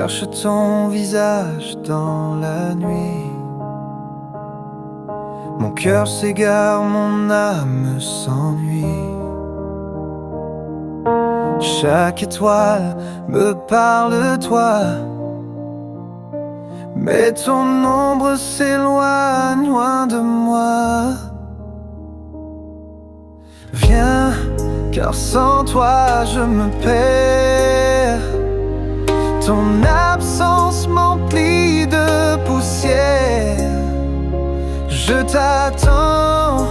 cherche ton visage dans la nuit. Mon cœur s'égare, mon âme s'ennuie. Chaque étoile me parle de toi, mais ton ombre s'éloigne loin de moi. Viens, car sans toi je me perds. Ton absence m'emplit de poussière. Je t'attends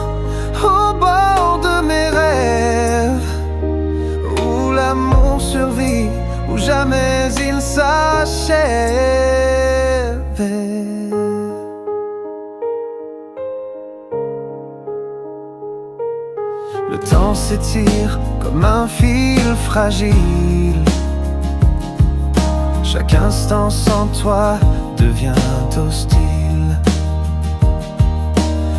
au bord de mes rêves, où l'amour survit, où jamais il s'achève. Le temps s'étire comme un fil fragile. Chaque instant sans toi devient hostile.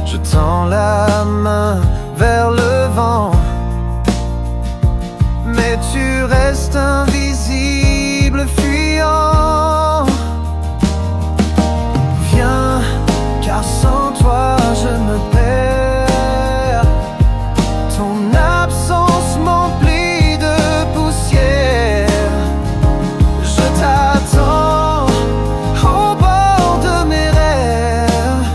Je tends la main vers le vent, mais tu restes invisible, fuyant. Viens, car sans toi je me perds. Ton absence m'emplit de poussière. Je t'attends au bord de mes rêves,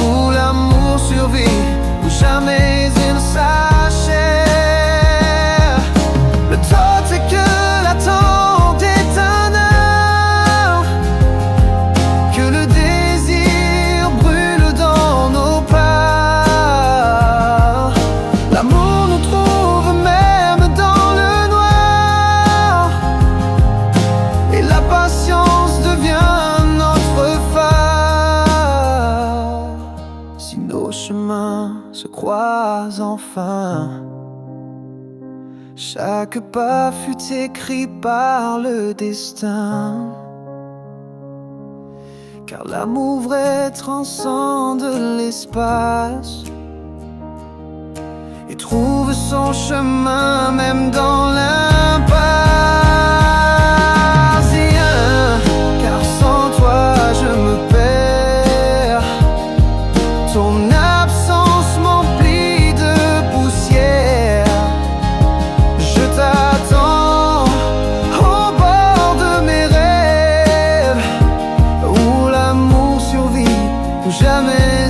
où l'amour survit, où jamais il s'achève. Le temps c'est que l'attente est un art, que le désir brûle dans nos pas. L'amour nous trouve même dans le noir, et la patience devient notre phare. Si nos chemins se croisent enfin, chaque pas fut écrit par le destin, car l'amour vrai transcende l'espace et trouve son chemin même dans l'impasse. Car sans toi je me perds. Ton absence m'emplit de poussière. Je t'attends au bord de mes rêves, où l'amour survit, où jamais